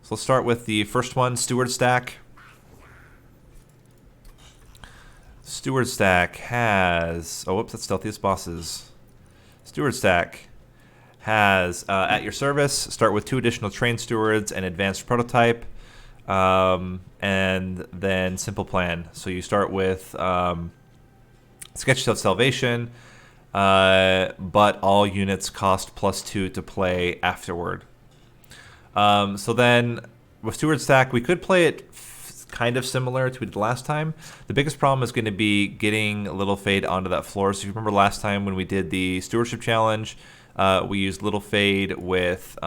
So let's start with the first one, Stewardstack. Stewardstack has... Oh, whoops, that's Stealthiest Bosses. Stewardstack has, at your service, start with 2 additional Train Stewards and Advanced Prototype, and then Simple Plan. So you start with Sketch of Salvation, but all units cost +2 to play afterward. So then, with Stewardstack, we could play it kind of similar to we did last time. The biggest problem is going to be getting Little Fade onto that floor. So if you remember last time when we did the Stewardship Challenge, we used Little Fade with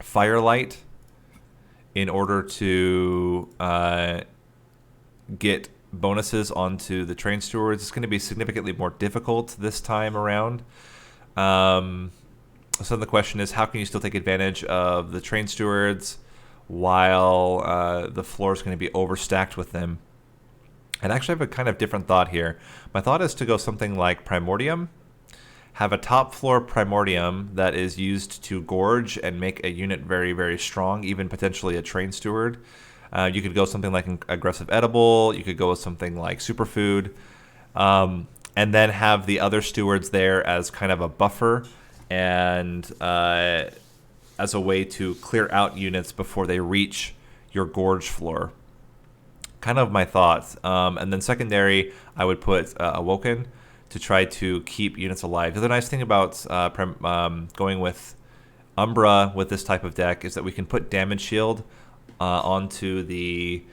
Firelight in order to get bonuses onto the Train Stewards. It's going to be significantly more difficult this time around. So the question is, how can you still take advantage of the Train Stewards while the floor is going to be overstacked with them? And actually I have a kind of different thought here. My thought is to go something like Primordium, have a top floor Primordium that is used to gorge and make a unit very, very strong, even potentially a Train Steward. You could go something like an Aggressive Edible, you could go with something like Superfood, and then have the other stewards there as kind of a buffer and as a way to clear out units before they reach your gorge floor. Kind of my thoughts. And then secondary, I would put Awoken to try to keep units alive. The other nice thing about going with Umbra with this type of deck is that we can put Damage Shield onto the...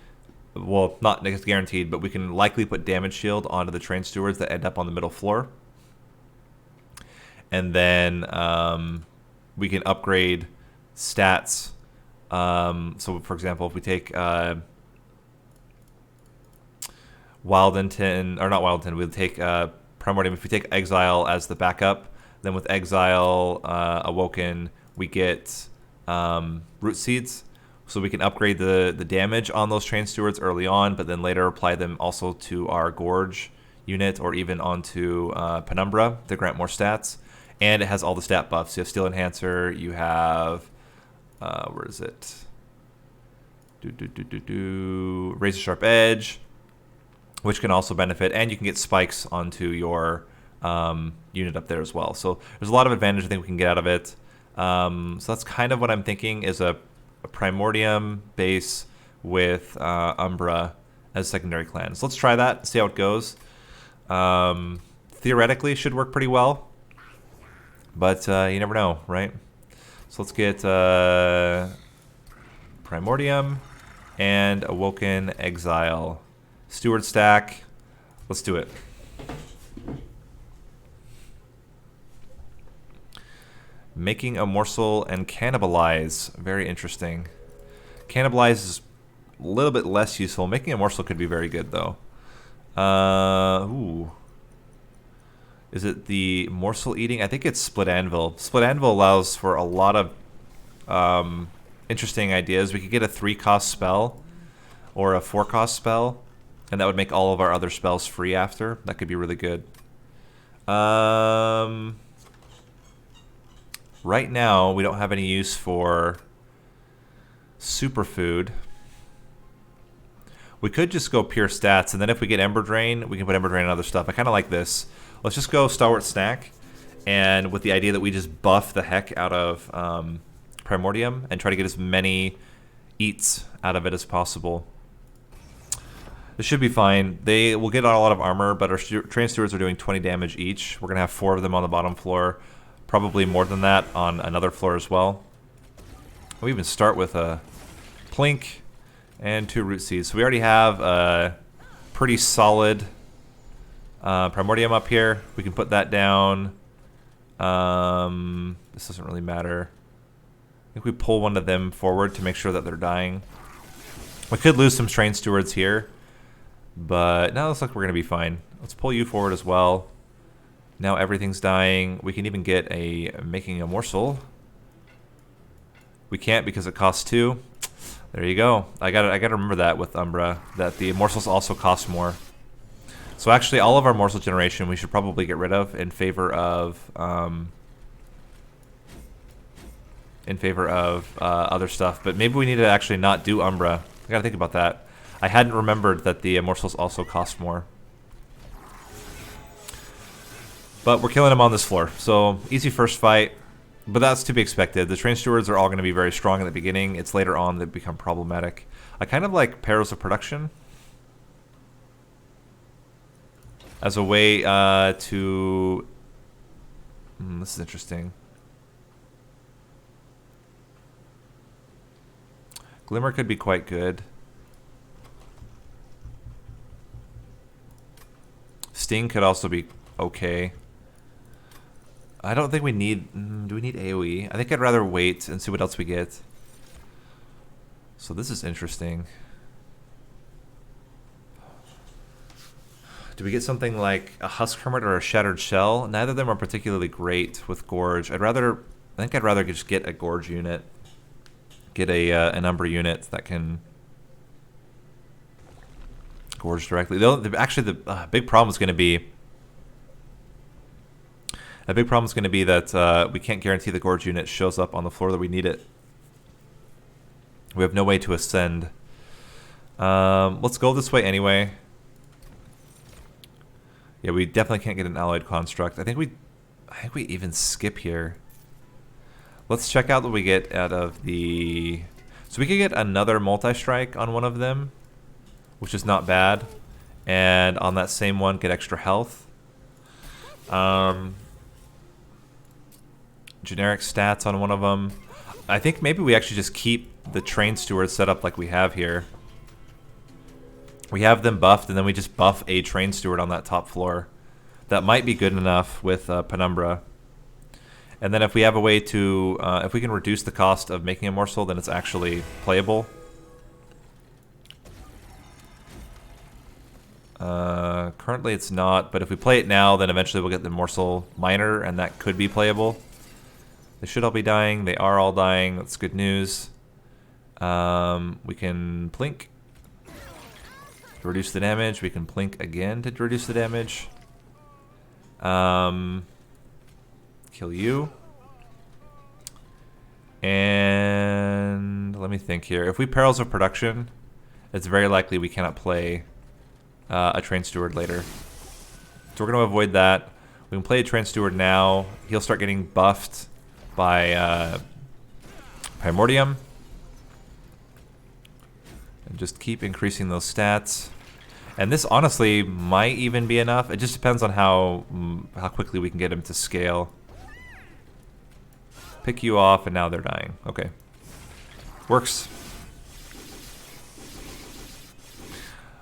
Well, not guaranteed, but we can likely put Damage Shield onto the Train Stewards that end up on the middle floor. And then we can upgrade stats. So, for example, if we take Wild Intent, or not Wild Intent, we'll take Primordium. If we take Exile as the backup, then with Exile Awoken, we get Root Seeds. So we can upgrade the damage on those Train Stewards early on, but then later apply them also to our Gorge unit or even onto Penumbra to grant more stats. And it has all the stat buffs. You have Steel Enhancer, you have, where is it? Razor Sharp Edge, which can also benefit, and you can get spikes onto your unit up there as well. So there's a lot of advantage I think we can get out of it. So that's kind of what I'm thinking is a Primordium base with Umbra as secondary clan. So let's try that, see how it goes. Theoretically, it should work pretty well, but you never know, right? So let's get Primordium and Awoken Exile. Stewardstack. Let's do it. Making a morsel and cannibalize. Very interesting. Cannibalize is a little bit less useful. Making a morsel could be very good, though. Ooh. Is it the morsel eating? I think it's Split Anvil. Split Anvil allows for a lot of interesting ideas. We could get a 3-cost spell or a 4-cost spell, and that would make all of our other spells free after. That could be really good. Right now, we don't have any use for Superfood. We could just go pure stats, and then if we get Ember Drain, we can put Ember Drain on other stuff. I kind of like this. Let's just go Stewardstack, and with the idea that we just buff the heck out of Primordium and try to get as many eats out of it as possible. This should be fine. They will get a lot of armor, but our Train Stewards are doing 20 damage each. We're going to have 4 of them on the bottom floor. Probably more than that on another floor as well. We even start with a Plink and 2 Root Seeds. So we already have a pretty solid Primordium up here. We can put that down. This doesn't really matter. I think we pull one of them forward to make sure that they're dying. We could lose some Train Stewards here, but now it looks like we're going to be fine. Let's pull you forward as well. Now everything's dying. We can even get a Making a Morsel. We can't because it costs 2. There you go. I gotta remember that with Umbra, that the morsels also cost more. So actually, all of our morsel generation we should probably get rid of in favor of in favor of other stuff. But maybe we need to actually not do Umbra. I gotta think about that. I hadn't remembered that the morsels also cost more. But we're killing him on this floor, so easy first fight. But that's to be expected. The Train Stewards are all going to be very strong in the beginning. It's later on that become problematic. I kind of like Perils of Production as a way to... this is interesting. Glimmer could be quite good. Sting could also be okay. I don't think we need... do we need AoE? I think I'd rather wait and see what else we get. So this is interesting. Do we get something like a Husk Hermit or a Shattered Shell? Neither of them are particularly great with Gorge. I think I'd rather just get a Gorge unit. Get an Umbra unit that can Gorge directly. Actually, the big problem is going to be... A big problem is going to be that we can't guarantee the Gorge unit shows up on the floor that we need it. We have no way to ascend. Let's go this way anyway. Yeah, we definitely can't get an alloyed construct. I think we even skip here. Let's check out what we get out of the... So we could get another multi-strike on one of them, which is not bad. And on that same one, get extra health. Generic stats on one of them. I think maybe we actually just keep the Train Stewards set up like we have here. We have them buffed, and then we just buff a Train Steward on that top floor. That might be good enough with Penumbra. And then if we have a way to... if we can reduce the cost of making a morsel, then it's actually playable. Currently it's not, but if we play it now, then eventually we'll get the morsel miner, and that could be playable. They should all be dying. They are all dying. That's good news. We can plink to reduce the damage. We can plink again to reduce the damage. Kill you. And let me think here. If we Perils of Production, it's very likely we cannot play a Train Steward later. So we're going to avoid that. We can play a Train Steward now. He'll start getting buffed by Primordium. And just keep increasing those stats. And this honestly might even be enough. It just depends on how quickly we can get him to scale. Pick you off, and now they're dying. Okay. Works.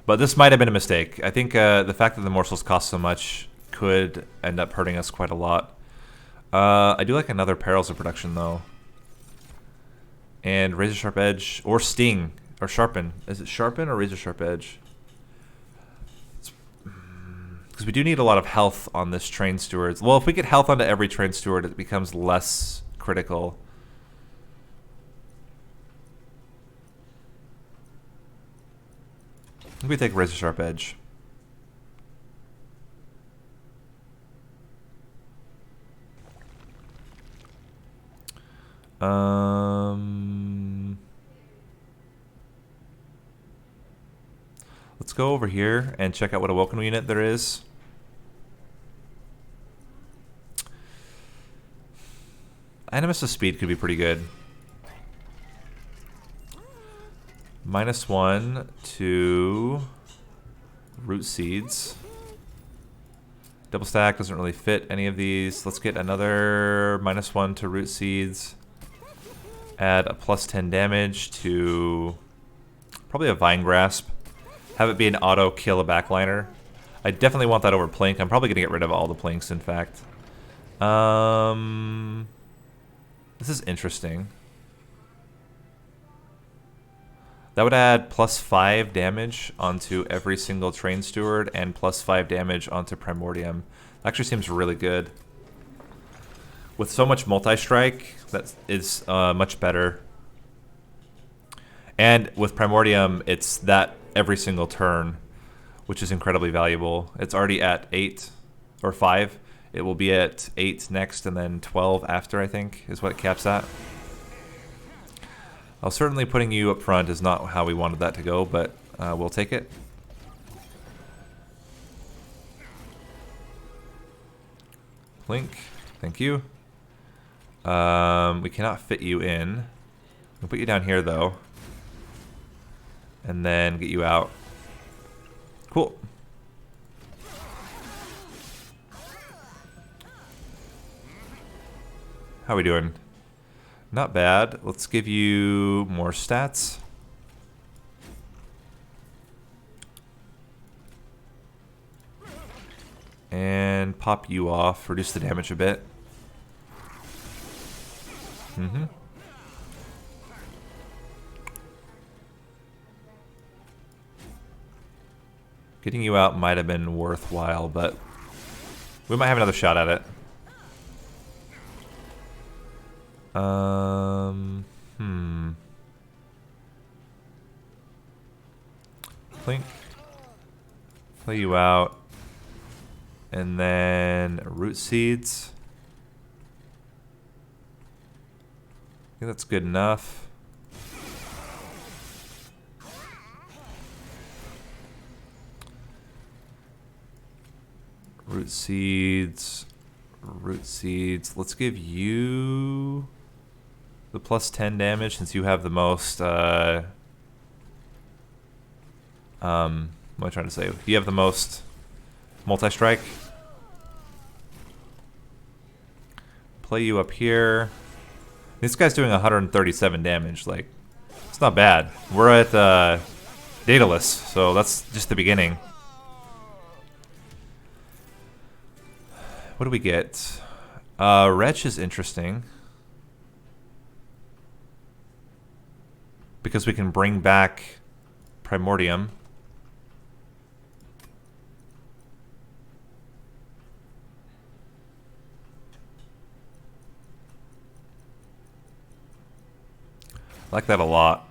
But this might have been a mistake. I think the fact that the morsels cost so much could end up hurting us quite a lot. I do like another Perils of Production, though. And Razor Sharp Edge, or Sting, or Sharpen. Is it Sharpen or Razor Sharp Edge? Because we do need a lot of health on this Train Stewards. Well, if we get health onto every Train Steward, it becomes less critical. Maybe take Razor Sharp Edge. Let's go over here and check out what Awoken unit there is. Animus of Speed could be pretty good. -1 to Root Seeds. Double stack doesn't really fit any of these. Let's get another -1 to Root Seeds. Add a +10 damage to probably a Vine Grasp. Have it be an auto kill a backliner. I definitely want that over Plink. I'm probably going to get rid of all the Plinks, in fact. This is interesting. That would add +5 damage onto every single Train Steward and +5 damage onto Primordium. Actually seems really good. With so much multi-strike, that is much better. And with Primordium, it's that every single turn, which is incredibly valuable. It's already at 8 or 5. It will be at 8 next and then 12 after, I think, is what it caps at. Certainly putting you up front is not how we wanted that to go, but we'll take it. Link, thank you. We cannot fit you in. We'll put you down here though, and then get you out. Cool. How are we doing? Not bad. Let's give you more stats. And pop you off, reduce the damage a bit. Getting you out might have been worthwhile, but we might have another shot at it. Blink. Play you out. And then root seeds. I think that's good enough. Root seeds. Root seeds. Let's give you the +10 damage since you have the most. What am I trying to say? You have the most multi-strike. Play you up here. This guy's doing 137 damage. Like, it's not bad. We're at Daedalus, so that's just the beginning. What do we get? Wretch is interesting because we can bring back Primordium. I like that a lot.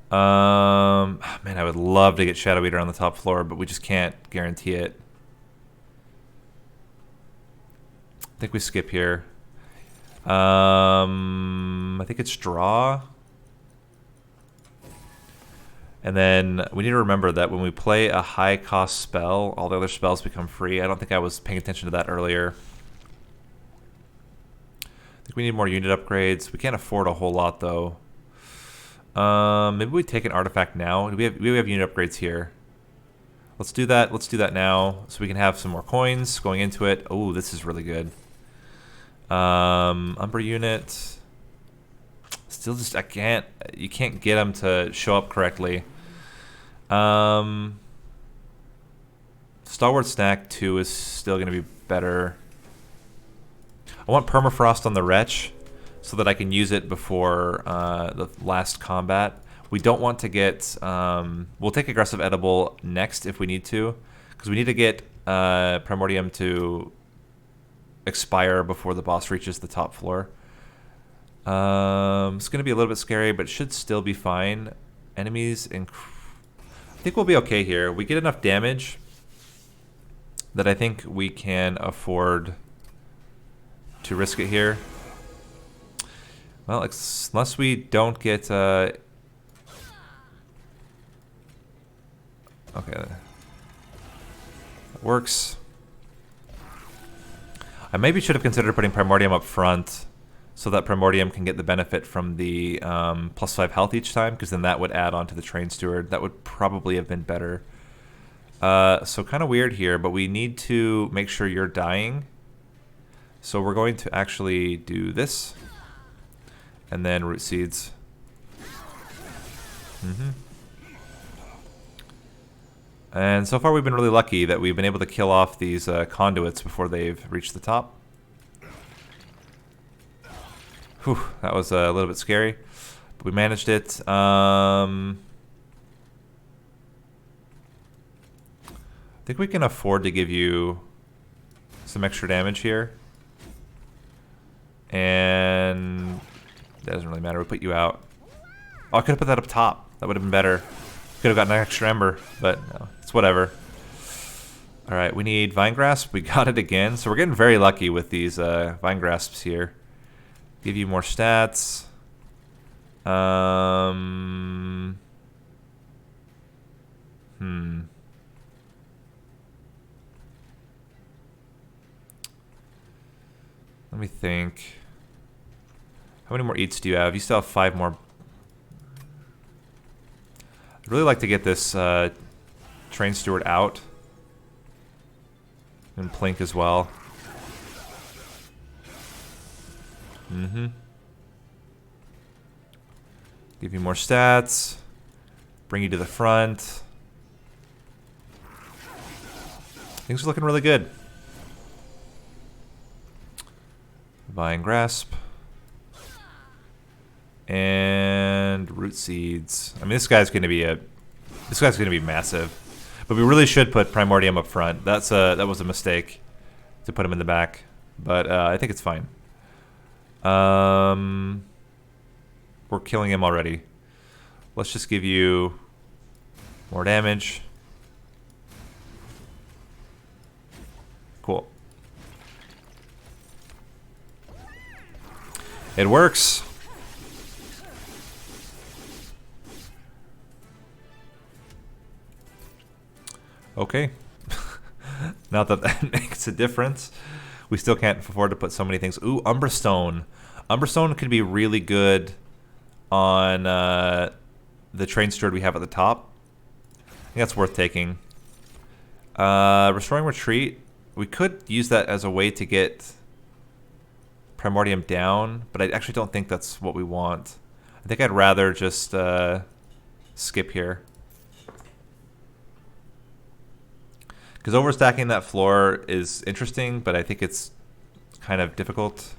Man, I would love to get Shadow Eater on the top floor, but we just can't guarantee it. I think we skip here. I think it's draw. And then we need to remember that when we play a high cost spell, all the other spells become free. I don't think I was paying attention to that earlier. I think we need more unit upgrades. We can't afford a whole lot though. Maybe we take an artifact now. We have unit upgrades here. Let's do that. Let's do that now so we can have some more coins going into it. Oh, this is really good. Umbra unit. Still just, you can't get them to show up correctly. Stewardstack 2 is still going to be better. I want permafrost on the Wretch so that I can use it before the last combat. We don't want to get, we'll take aggressive edible next if we need to, because we need to get Primordium to expire before the boss reaches the top floor. It's going to be a little bit scary, but it should still be fine. Enemies, I think we'll be okay here. We get enough damage that I think we can afford to risk it here. Well, unless we don't get... okay. That works. I maybe should have considered putting Primordium up front so that Primordium can get the benefit from the +5 health each time, because then that would add on to the Train Steward. That would probably have been better. So kind of weird here, but we need to make sure you're dying. So we're going to actually do this, and then root seeds. And so far we've been really lucky that we've been able to kill off these conduits before they've reached the top. Whew, that was a little bit scary, but we managed it. I think we can afford to give you some extra damage here. And that doesn't really matter. We put you out. Oh, I could have put that up top. That would have been better. Could have gotten an extra ember, but no, it's whatever. All right, we need Vine Grasp. We got it again. So we're getting very lucky with these Vine Grasps here. Give you more stats. Let me think. How many more eats do you have? You still have 5 more. I'd really like to get this Train Steward out. And Plink as well. Give you more stats. Bring you to the front. Things are looking really good. Vine Grasp. And Root Seeds. I mean, this guy's going to be massive. But we really should put Primordium up front. That was a mistake to put him in the back. But I think it's fine. We're killing him already. Let's just give you more damage. Cool. It works. Okay. Not that that makes a difference. We still can't afford to put so many things. Ooh, Umbra Stone. Umbra Stone could be really good on the Train Steward we have at the top. I think that's worth taking. Restoring Retreat. We could use that as a way to get Primordium down, but I actually don't think that's what we want. I think I'd rather just skip here. Because overstacking that floor is interesting, but I think it's kind of difficult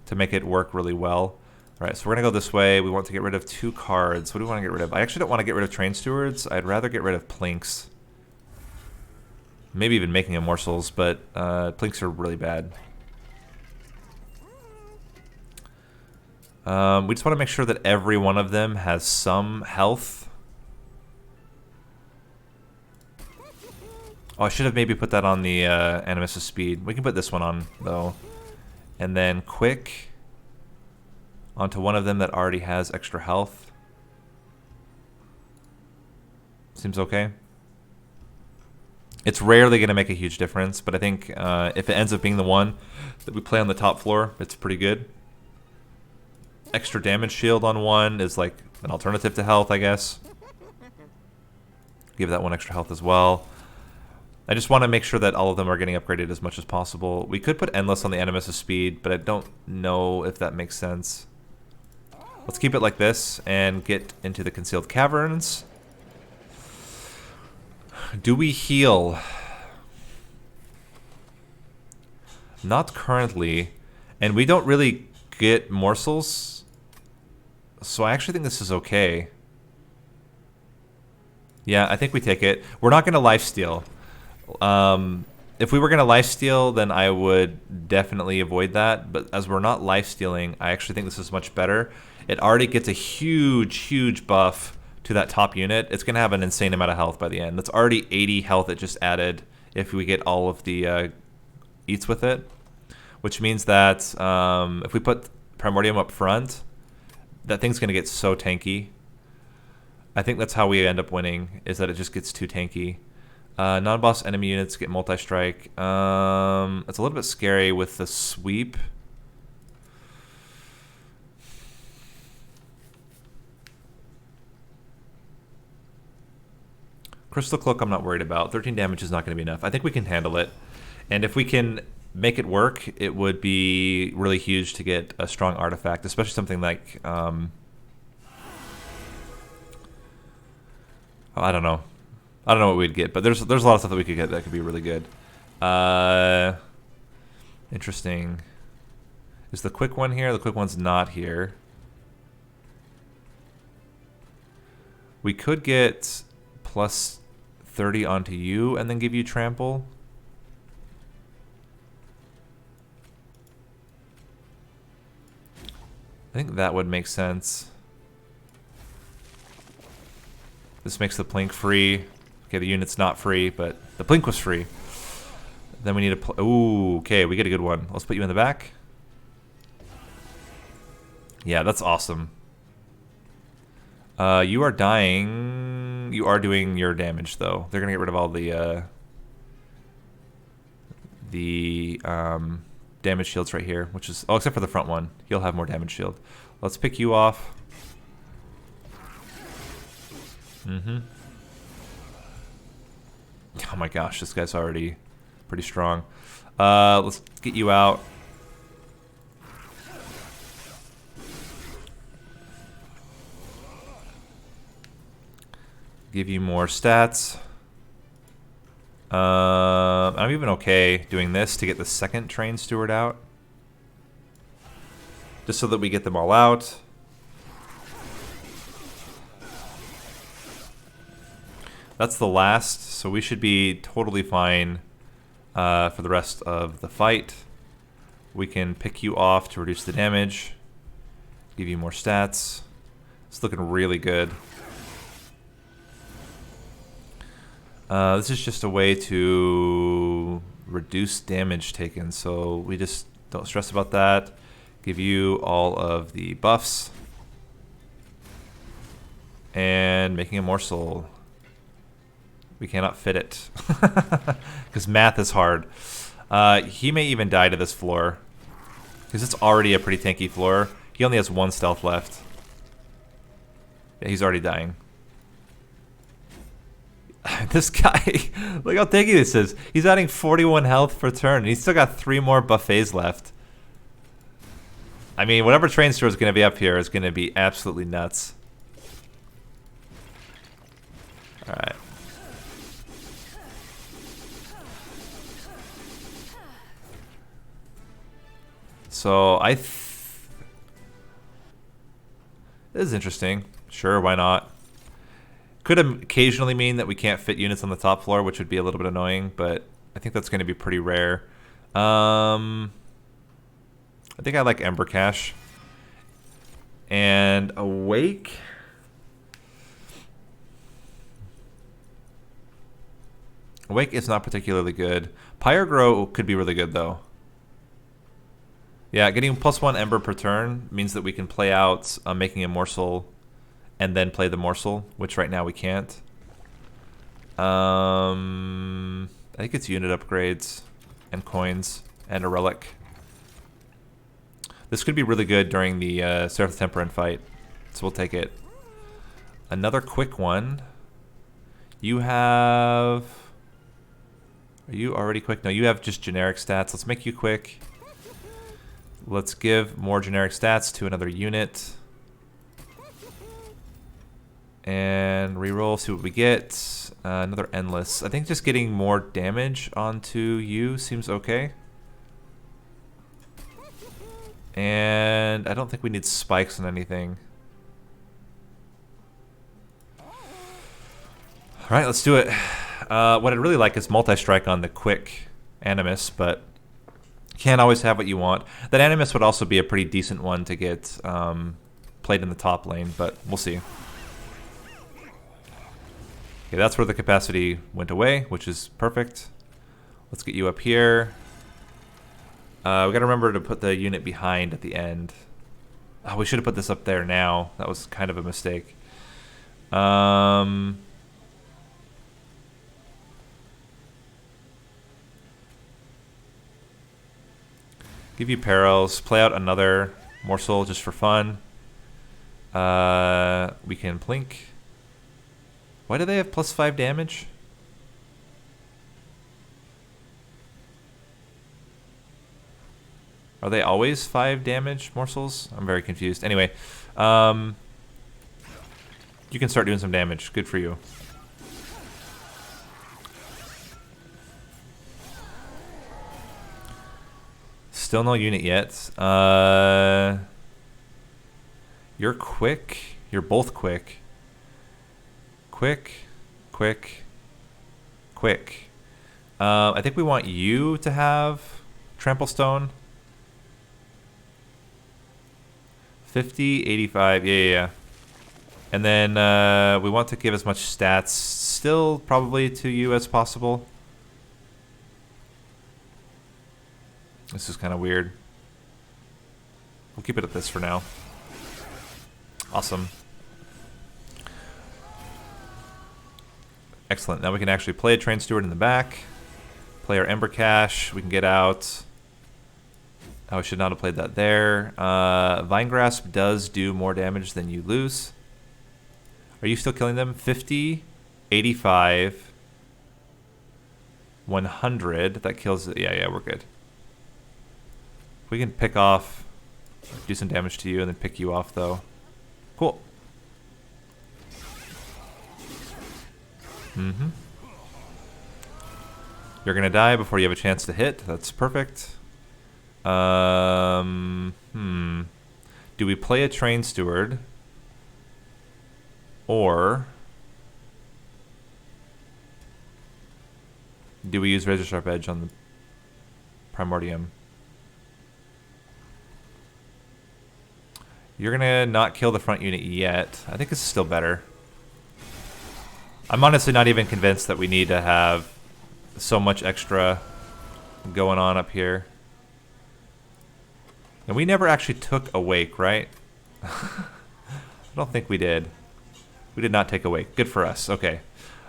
to make it work really well. All right, so we're going to go this way. We want to get rid of 2 cards. What do we want to get rid of? I actually don't want to get rid of Train Stewards. I'd rather get rid of Plinks. Maybe even making them morsels, but Plinks are really bad. We just want to make sure that every one of them has some health. Oh, I should have maybe put that on the Animus' speed. We can put this one on, though. And then quick onto one of them that already has extra health. Seems okay. It's rarely going to make a huge difference, but I think if it ends up being the one that we play on the top floor, it's pretty good. Extra damage shield on one is like an alternative to health, I guess. Give that one extra health as well. I just want to make sure that all of them are getting upgraded as much as possible. We could put Endless on the Animus' speed, but I don't know if that makes sense. Let's keep it like this and get into the Concealed Caverns. Do we heal? Not currently. And we don't really get morsels. So I actually think this is okay. Yeah, I think we take it. We're not going to lifesteal. If we were going to lifesteal, then I would definitely avoid that. But as we're not lifestealing, I actually think this is much better. It already gets a huge, huge buff to that top unit. It's going to have an insane amount of health by the end. That's already 80 health it just added if we get all of the eats with it. Which means that if we put Primordium up front, that thing's going to get so tanky. I think that's how we end up winning, is that it just gets too tanky. Non-boss enemy units get multi-strike. It's a little bit scary with the sweep. Crystal Cloak I'm not worried about. 13 damage is not going to be enough. I think we can handle it. And if we can make it work, it would be really huge to get a strong artifact, especially something like... I don't know. I don't know what we'd get, but there's a lot of stuff that we could get that could be really good. Interesting. Is the quick one here? The quick one's not here. We could get plus 30 onto you and then give you trample. I think that would make sense. This makes the Plink free. Okay, the unit's not free, but the Plink was free. Then we need a... Ooh, okay, we get a good one. Let's put you in the back. Yeah, that's awesome. You are dying. You are doing your damage, though. They're going to get rid of all the damage shields right here, which is... Oh, except for the front one. He'll have more damage shield. Let's pick you off. Mm-hmm. Oh my gosh, this guy's already pretty strong. Let's get you out. Give you more stats. I'm even okay doing this to get the second Train Steward out. Just so that we get them all out. That's the last, so we should be totally fine for the rest of the fight. We can pick you off to reduce the damage. Give you more stats. It's looking really good. This is just a way to reduce damage taken, so we just don't stress about that. Give you all of the buffs. And making a morsel. We cannot fit it. Because math is hard. He may even die to this floor. Because it's already a pretty tanky floor. He only has 1 stealth left. Yeah, he's already dying. This guy, look how tanky this is. He's adding 41 health per turn, and he's still got 3 more buffets left. I mean, whatever Train Steward is going to be up here is going to be absolutely nuts. Alright. So, this is interesting. Sure, why not? Could occasionally mean that we can't fit units on the top floor, which would be a little bit annoying, but I think that's going to be pretty rare. I think I like Ember Cache. And Awake. Awake is not particularly good. Pyrogrow could be really good, though. Yeah, getting +1 Ember per turn means that we can play out making a morsel and then play the morsel, which right now we can't. I think it's unit upgrades and coins and a relic. This could be really good during the Seraph Temperament fight, so we'll take it. Another quick one. You have... Are you already quick? No, you have just generic stats. Let's make you quick. Let's give more generic stats to another unit. And reroll, see what we get. Another endless. I think just getting more damage onto you seems okay. And I don't think we need spikes on anything. Alright, let's do it. What I'd really like is multi-strike on the quick Animus, but can't always have what you want. That Animus would also be a pretty decent one to get played in the top lane, but we'll see. Okay, that's where the capacity went away, which is perfect. Let's get you up here. We gotta remember to put the unit behind at the end. Oh, we should have put this up there now. That was kind of a mistake. Give you perils. Play out another morsel just for fun. We can plink. Why do they have +5 damage? Are they always 5 damage morsels? I'm very confused. Anyway, you can start doing some damage. Good for you. Still no unit yet. You're quick. You're both quick. Quick, quick, quick. I think we want you to have Trample Stone. 50, 85, yeah. And then we want to give as much stats still probably to you as possible. This is kind of weird. We'll keep it at this for now. Awesome. Excellent. Now we can actually play a Train Steward in the back. Play our Ember Cache. We can get out. Oh, I should not have played that there. Vine Grasp does do more damage than you lose. Are you still killing them? 50, 85, 100. That kills it. Yeah, we're good. We can pick off, do some damage to you, and then pick you off, though. Cool. You're gonna die before you have a chance to hit. That's perfect. Do we play a Train Steward? Or do we use Razor Sharp Edge on the Primordium? You're gonna not kill the front unit yet. I think this is still better. I'm honestly not even convinced that we need to have so much extra going on up here. And we never actually took Awake, right? I don't think we did. We did not take Awake. Good for us. Okay.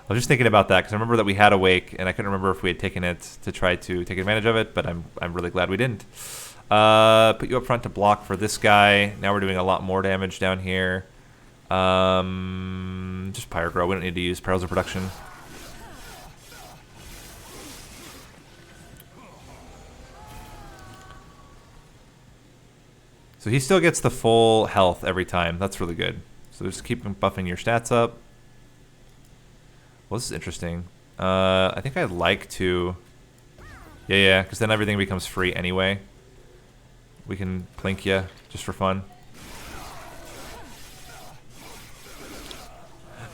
I was just thinking about that because I remember that we had Awake, and I couldn't remember if we had taken it to try to take advantage of it, but I'm really glad we didn't. Put you up front to block for this guy. Now we're doing a lot more damage down here. Just Pyrogrow. We don't need to use Perils of Production. So he still gets the full health every time. That's really good. So just keep buffing your stats up. Well, this is interesting. I think I'd like to... Yeah, because then everything becomes free anyway. We can plink you just for fun.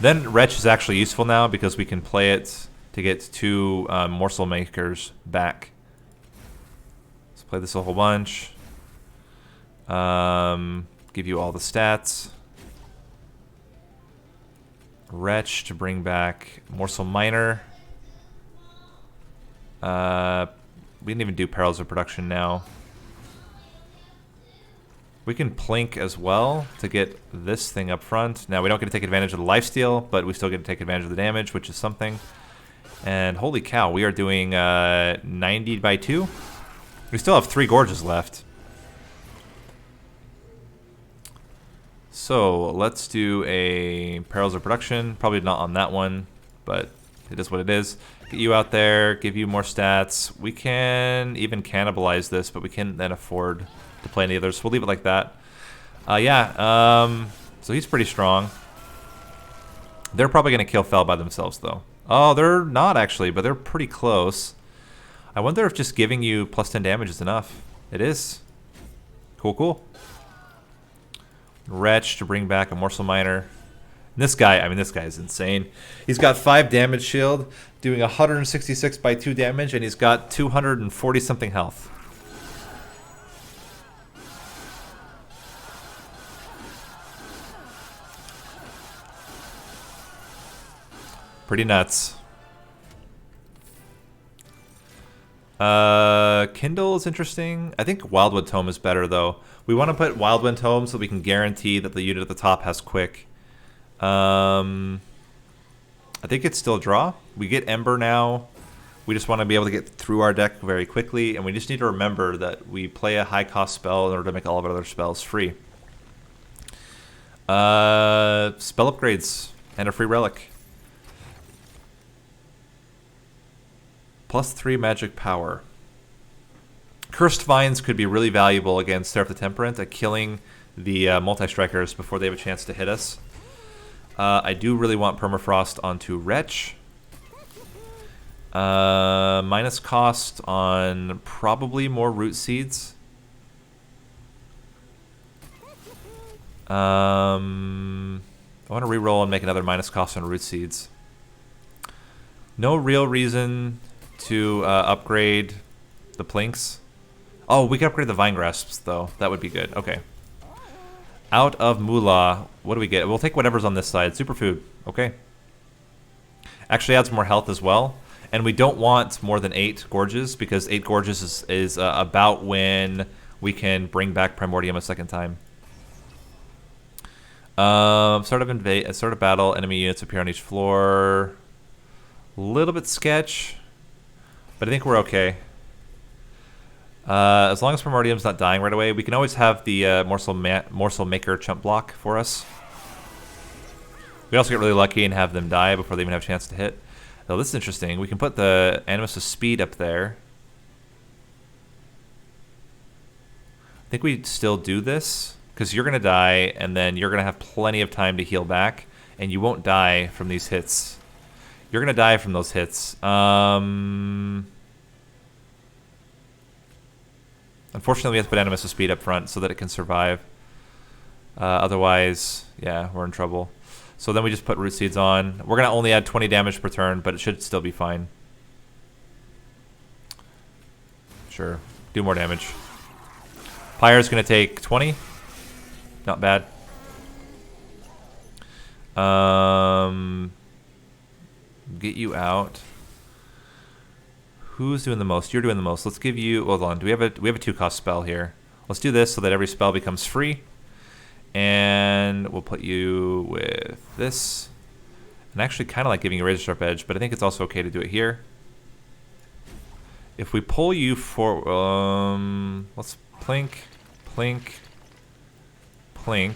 Then Wretch is actually useful now because we can play it to get 2 Morsel Makers back. Let's play this a whole bunch. Give you all the stats. Wretch to bring back Morsel Miner. We didn't even do Perils of Production now. We can plink as well to get this thing up front. Now we don't get to take advantage of the lifesteal, but we still get to take advantage of the damage, which is something. And holy cow, we are doing 90 by 2. We still have 3 gorges left. So let's do a Perils of Production. Probably not on that one, but it is what it is. Get you out there, give you more stats. We can even cannibalize this, but we can't then afford to play any others. So we'll leave it like that. So he's pretty strong. They're probably going to kill Fel by themselves, though. Oh, they're not actually, but they're pretty close. I wonder if just giving you plus 10 damage is enough. It is. Cool. Wretch to bring back a Morsel Miner. And this guy, this guy is insane. He's got 5 damage shield, doing 166 by 2 damage, and he's got 240 something health. Pretty nuts. Kindle is interesting. I think Wildwood Tome is better, though. We want to put Wildwood Tome so we can guarantee that the unit at the top has quick. I think it's still a draw. We get Ember now. We just want to be able to get through our deck very quickly, and we just need to remember that we play a high-cost spell in order to make all of our other spells free. Spell upgrades and a free relic. +3 magic power. Cursed Vines could be really valuable against Seraph the Temperate at killing the multi-strikers before they have a chance to hit us. I do really want Permafrost onto Wretch. Minus cost on probably more Root Seeds. I want to reroll and make another minus cost on Root Seeds. No real reason to upgrade the Plinks. Oh, we can upgrade the Vine Grasps, though. That would be good. Okay. Out of Moolah, what do we get? We'll take whatever's on this side. Superfood. Okay. Actually adds more health as well. And we don't want more than 8 Gorges, because 8 Gorges is about when we can bring back Primordium a second time. Start of battle, enemy units appear on each floor. A little bit sketch, but I think we're okay. As long as Primordium's not dying right away, we can always have the morsel maker chump block for us. We also get really lucky and have them die before they even have a chance to hit. So this is interesting. We can put the Animus of Speed up there. I think we still do this, because you're going to die, and then you're going to have plenty of time to heal back, and you won't die from these hits. You're going to die from those hits. Unfortunately, we have to put Animus of Speed up front so that it can survive. Otherwise, yeah, we're in trouble. So then we just put Root Seeds on. We're going to only add 20 damage per turn, but it should still be fine. Sure. Do more damage. Pyre's going to take 20. Not bad. Get you out. Who's doing the most? You're doing the most. Let's give you... Hold on. We have a 2-cost spell here. Let's do this so that every spell becomes free. And we'll put you with this. And I actually kind of like giving you Razor Sharp Edge, but I think it's also okay to do it here. If we pull you for... let's plink, plink, plink.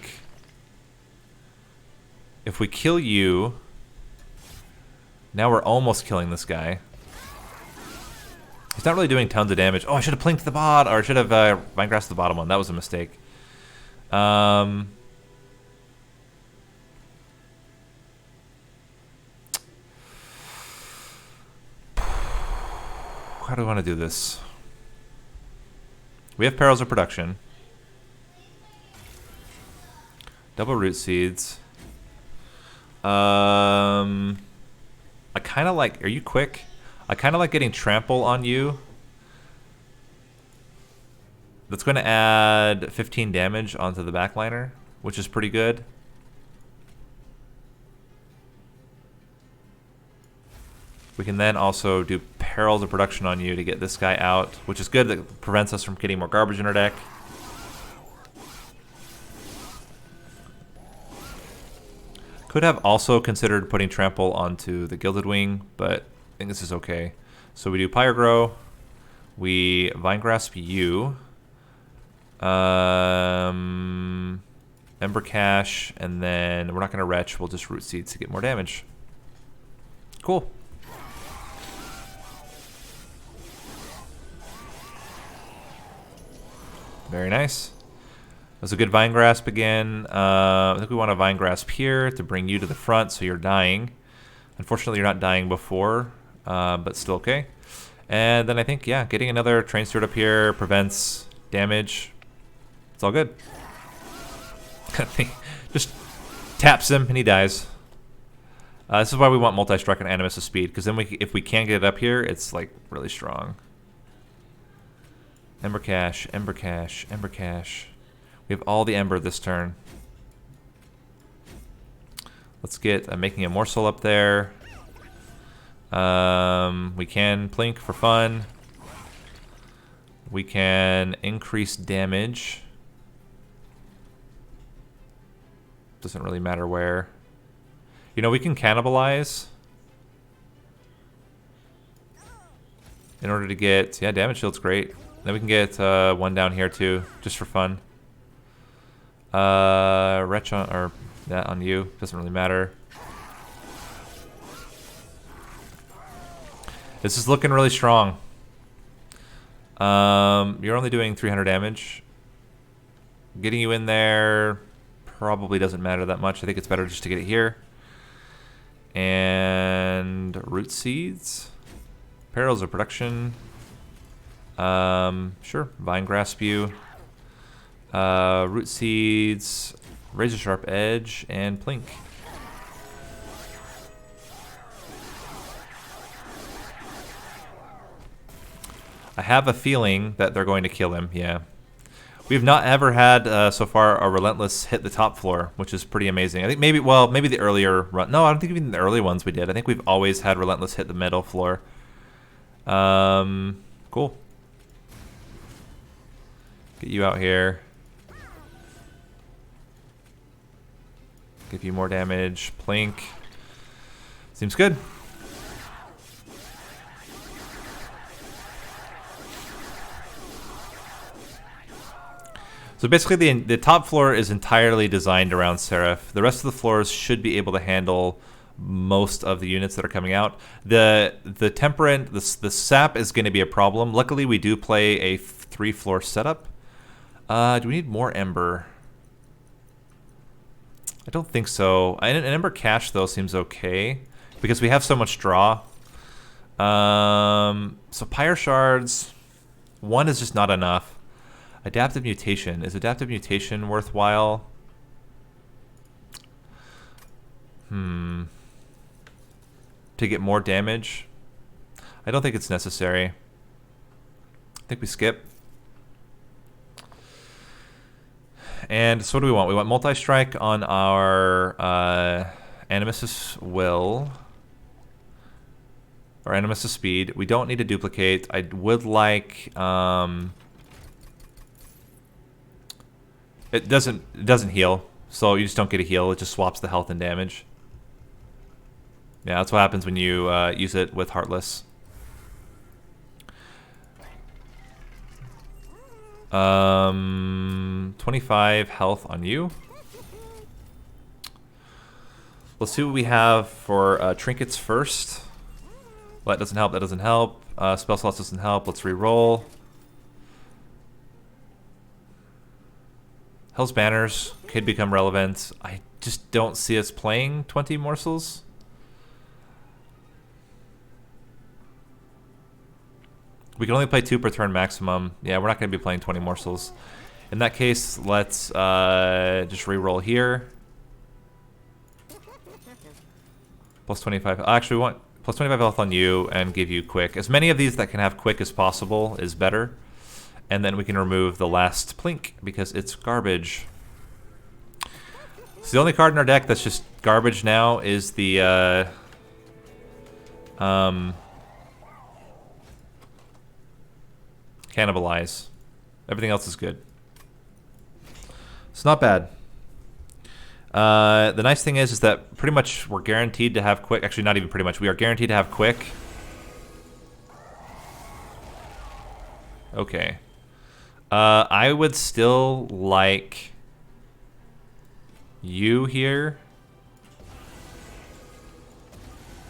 If we kill you... Now we're almost killing this guy. He's not really doing tons of damage. Oh, I should have plinked the bot, or I should have Vinegrassed the bottom one. That was a mistake. How do I want to do this? We have Perils of Production. Double Root Seeds. I kind of like... Are you quick? I kind of like getting Trample on you. That's going to add 15 damage onto the backliner, which is pretty good. We can then also do Perils of Production on you to get this guy out, which is good. That prevents us from getting more garbage in our deck. Could have also considered putting Trample onto the Gilded Wing, but I think this is okay. So we do Pyrogrow. We Vinegrasp you. Ember Cache, and then we're not going to retch. We'll just Root Seeds to get more damage. Cool. Very nice. That's a good Vine Grasp again. I think we want a Vine Grasp here to bring you to the front so you're dying. Unfortunately, you're not dying before, but still okay. And then I think, yeah, getting another Train Steward up here prevents damage. It's all good. Just taps him and he dies. This is why we want Multi-Strike and Animus of Speed, because then if we can get it up here, it's like really strong. Ember Cache, Ember Cache, Ember Cache. We have all the Ember this turn. Let's get making a Morsel up there. We can Plink for fun. We can increase damage. Doesn't really matter where. You know, we can cannibalize in order to get... Yeah, damage shield's great. Then we can get one down here too, just for fun. Retch on, or that on you. Doesn't really matter. This is looking really strong. You're only doing 300 damage. Getting you in there probably doesn't matter that much. I think it's better just to get it here. And Root Seeds. Perils of Production. Sure. Vine Grasp you. Root Seeds. Razor Sharp Edge. And Plink. I have a feeling that they're going to kill him, yeah. We've not ever had, so far, a Relentless hit the top floor, which is pretty amazing. I think maybe, well, maybe the earlier run. No, I don't think even the early ones we did. I think we've always had Relentless hit the middle floor. Cool. Get you out here. Give you more damage. Plink. Seems good. So basically, the top floor is entirely designed around Seraph. The rest of the floors should be able to handle most of the units that are coming out. The temperament, the sap is going to be a problem. Luckily, we do play a 3-floor setup. Do we need more ember? I don't think so. An ember cache though seems okay because we have so much draw. So pyre shards, 1 is just not enough. Adaptive mutation, is adaptive mutation worthwhile? To get more damage? I don't think it's necessary. I think we skip. And so what do we want? We want multi-strike on our Animus' will. Or Animus' speed. We don't need to duplicate. I would like... it doesn't heal. So you just don't get a heal. It just swaps the health and damage. Yeah, that's what happens when you use it with Heartless. 25 health on you. Let's see what we have for trinkets first. Well, that doesn't help. That doesn't help. Spell slots doesn't help. Let's re-roll. Hell's Banners could become relevant. I just don't see us playing 20 morsels. We can only play 2 per turn maximum. Yeah, we're not going to be playing 20 morsels. In that case, let's just re-roll here. Plus 25. Actually, we want plus 25 health on you and give you quick. As many of these that can have quick as possible is better. And then we can remove the last plink because it's garbage. So the only card in our deck that's just garbage now is the Cannibalize. Everything else is good. It's not bad. The nice thing is that pretty much we're guaranteed to have quick. Actually, not even pretty much. We are guaranteed to have quick. Okay. I would still like you here.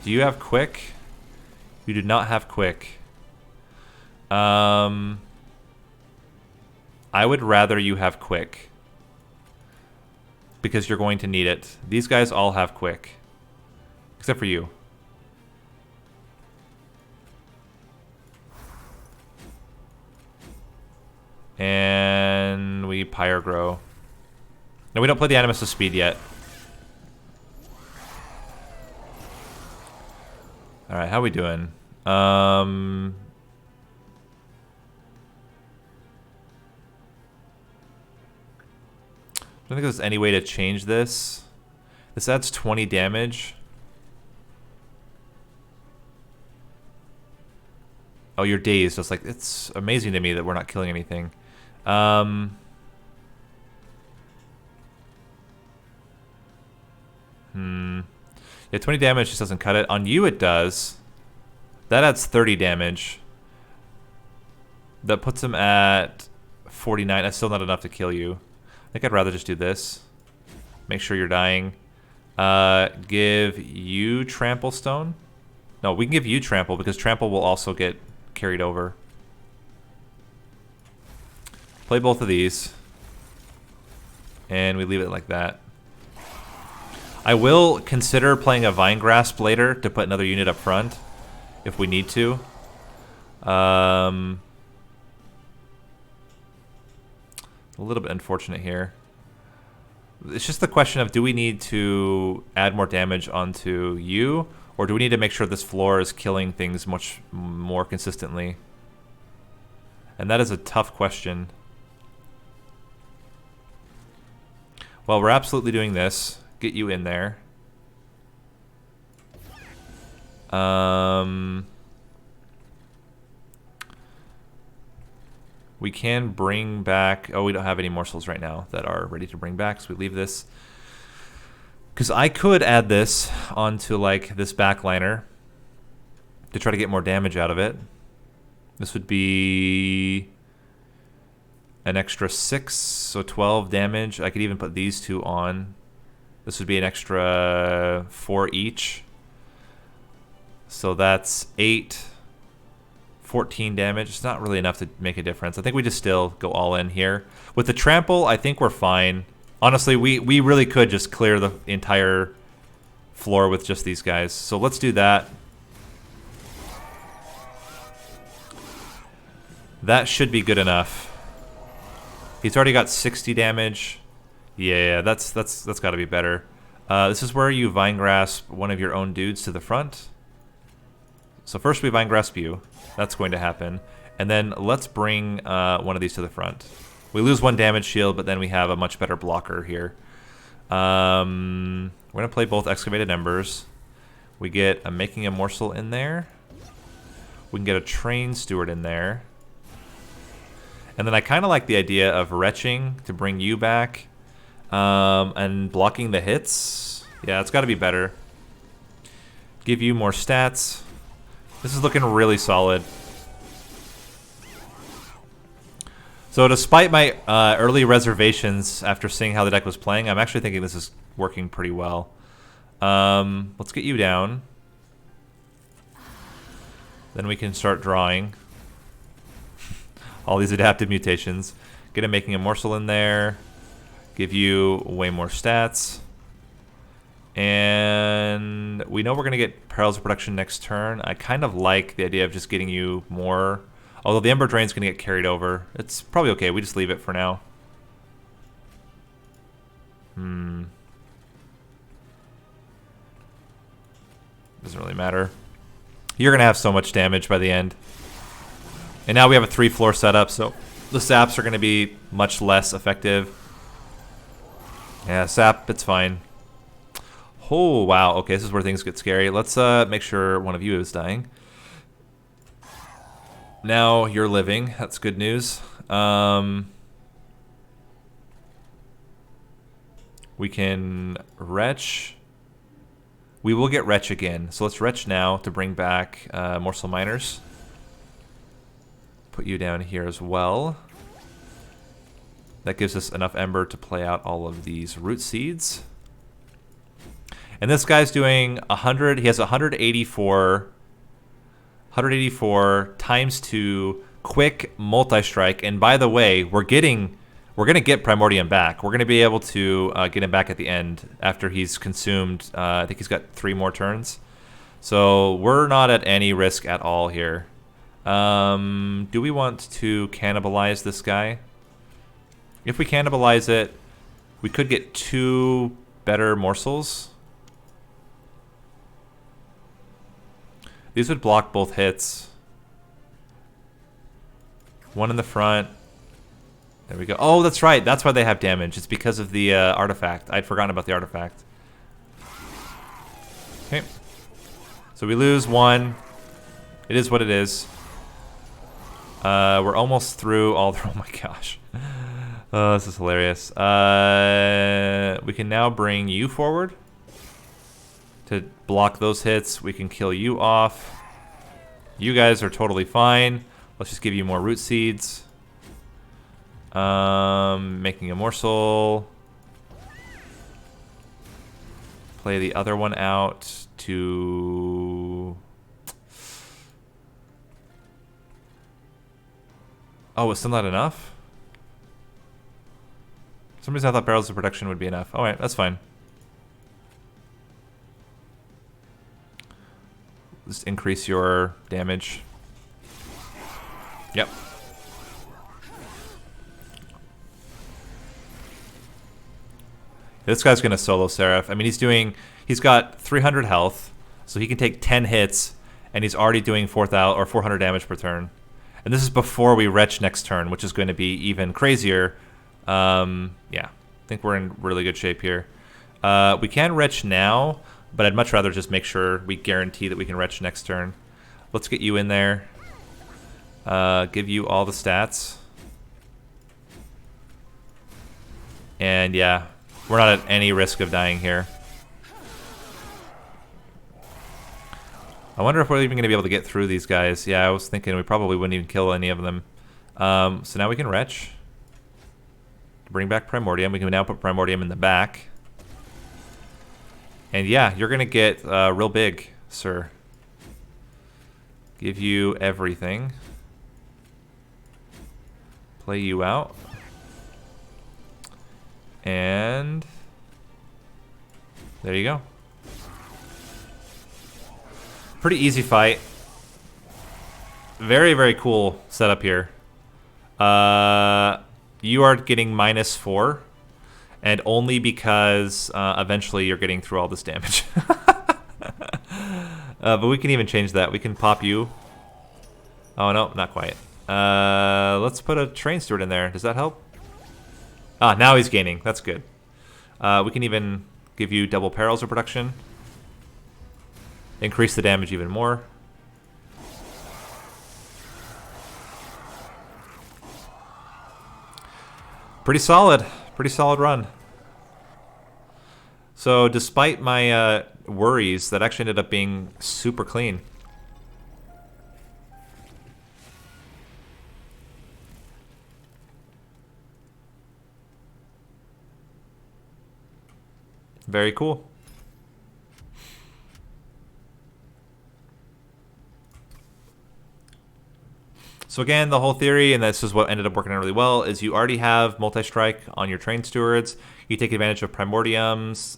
Do you have quick? You do not have quick. I would rather you have quick. Because you're going to need it. These guys all have quick. Except for you. And we Pyre Grow. No, we don't play the Animus of Speed yet. Alright, how are we doing? I don't think there's any way to change this. This adds 20 damage. Oh, you're dazed. It's like, it's amazing to me that we're not killing anything. Yeah, 20 damage just doesn't cut it. On you it does. That adds 30 damage. That puts him at 49. That's still not enough to kill you. I think I'd rather just do this. Make sure you're dying. Give you Trample Stone. No, we can give you Trample because Trample will also get carried over. Play both of these. And we leave it like that. I will consider playing a Vine Grasp later to put another unit up front if we need to. A little bit unfortunate here. It's just the question of, do we need to add more damage onto you, or do we need to make sure this floor is killing things much more consistently? And that is a tough question. Well, we're absolutely doing this. Get you in there. We can bring back... Oh, we don't have any morsels right now that are ready to bring back, so we leave this. Because I could add this onto, like, this backliner to try to get more damage out of it. This would be... an extra 6, so 12 damage. I could even put these two on. This would be an extra 4 each. So that's 8, 14 damage. It's not really enough to make a difference. I think we just still go all in here. With the trample, I think we're fine. Honestly, we really could just clear the entire floor with just these guys. So let's do that. That should be good enough. He's already got 60 damage. Yeah, that's got to be better. This is where you vine grasp one of your own dudes to the front. So first we vine grasp you. That's going to happen. And then let's bring one of these to the front. We lose 1 damage shield, but then we have a much better blocker here. We're going to play both Excavated Embers. We get a Making a Morsel in there. We can get a Train Steward in there. And then I kind of like the idea of retching to bring you back. And blocking the hits. Yeah, it's got to be better. Give you more stats. This is looking really solid. So despite my early reservations after seeing how the deck was playing, I'm actually thinking this is working pretty well. Let's get you down. Then we can start drawing. All these adaptive mutations. Get a Making a Morsel in there. Give you way more stats. And we know we're going to get Perils of Production next turn. I kind of like the idea of just getting you more. Although the Ember Drain's going to get carried over. It's probably okay. We just leave it for now. Doesn't really matter. You're going to have so much damage by the end. And now we have a 3-floor setup, so the saps are going to be much less effective. Yeah, sap, it's fine. Oh, wow. Okay, this is where things get scary. Let's make sure one of you is dying. Now you're living. That's good news. We can retch. We will get retch again. So let's retch now to bring back Morsel Miners. Put you down here as well. That gives us enough Ember to play out all of these Root Seeds. And this guy's doing 100. He has 184 times 2 quick multi-strike. And by the way, we're going to get Primordium back. We're going to be able to get him back at the end after he's consumed. I think he's got 3 more turns. So we're not at any risk at all here. Do we want to cannibalize this guy? If we cannibalize it, we could get 2 better morsels. These would block both hits. 1 in the front. There we go. Oh, that's right. That's why they have damage. It's because of the artifact. I'd forgotten about the artifact. Okay. So we lose 1. It is what it is. We're almost through all the... Oh my gosh. This is hilarious. We can now bring you forward to block those hits. We can kill you off. You guys are totally fine. Let's just give you more Root Seeds. Making a Morsel. Play the other one out to... Oh, it's still not enough? For some reason I thought Barrels of Protection would be enough. Alright, that's fine. Just increase your damage. Yep. This guy's gonna solo Seraph. I mean, he's got 300 health, so he can take 10 hits, and he's already doing 4,000 or 400 damage per turn. And this is before we retch next turn, which is going to be even crazier. Yeah, I think we're in really good shape here. We can retch now, but I'd much rather just make sure we guarantee that we can retch next turn. Let's get you in there. Give you all the stats. And yeah, we're not at any risk of dying here. I wonder if we're even going to be able to get through these guys. Yeah, I was thinking we probably wouldn't even kill any of them. So now we can retch. Bring back Primordium. We can now put Primordium in the back. And yeah, you're going to get real big, sir. Give you everything. Play you out. And there you go. Pretty easy fight. Very, very cool setup here. You are getting -4, and only because eventually you're getting through all this damage. But we can even change that. We can pop you. Oh, no, not quite. Let's put a Train Steward in there. Does that help? Ah, now he's gaining. That's good. We can even give you double perils of production. Increase the damage even more. Pretty solid. Pretty solid run. So despite my worries, that actually ended up being super clean. Very cool. So again, the whole theory, and this is what ended up working out really well, is you already have multi-strike on your Train Stewards. You take advantage of Primordiums.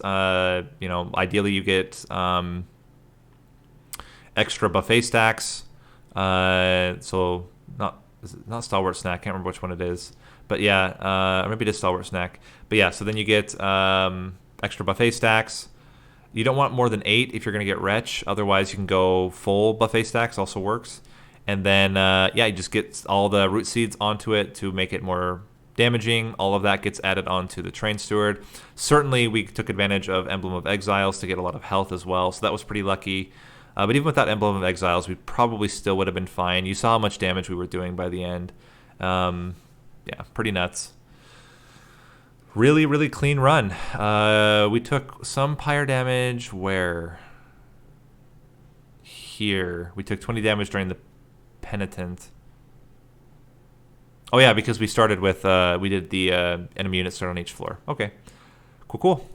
You know, ideally you get extra buffet stacks. So not Stalwart Snack. Can't remember which one it is. But yeah, or maybe it is Stalwart Snack. But yeah, so then you get extra buffet stacks. You don't want more than 8 if you're going to get Wretch. Otherwise, you can go full buffet stacks. Also works. And then, yeah, you just get all the root seeds onto it to make it more damaging. All of that gets added onto the Train Steward. Certainly, we took advantage of Emblem of Exiles to get a lot of health as well, so that was pretty lucky. But even without Emblem of Exiles, we probably still would have been fine. You saw how much damage we were doing by the end. Yeah, pretty nuts. Really, really clean run. We took some pyre damage where? Here. We took 20 damage during the Penitent. Oh yeah, because we started with, we did the enemy unit start on each floor. Okay, cool, cool.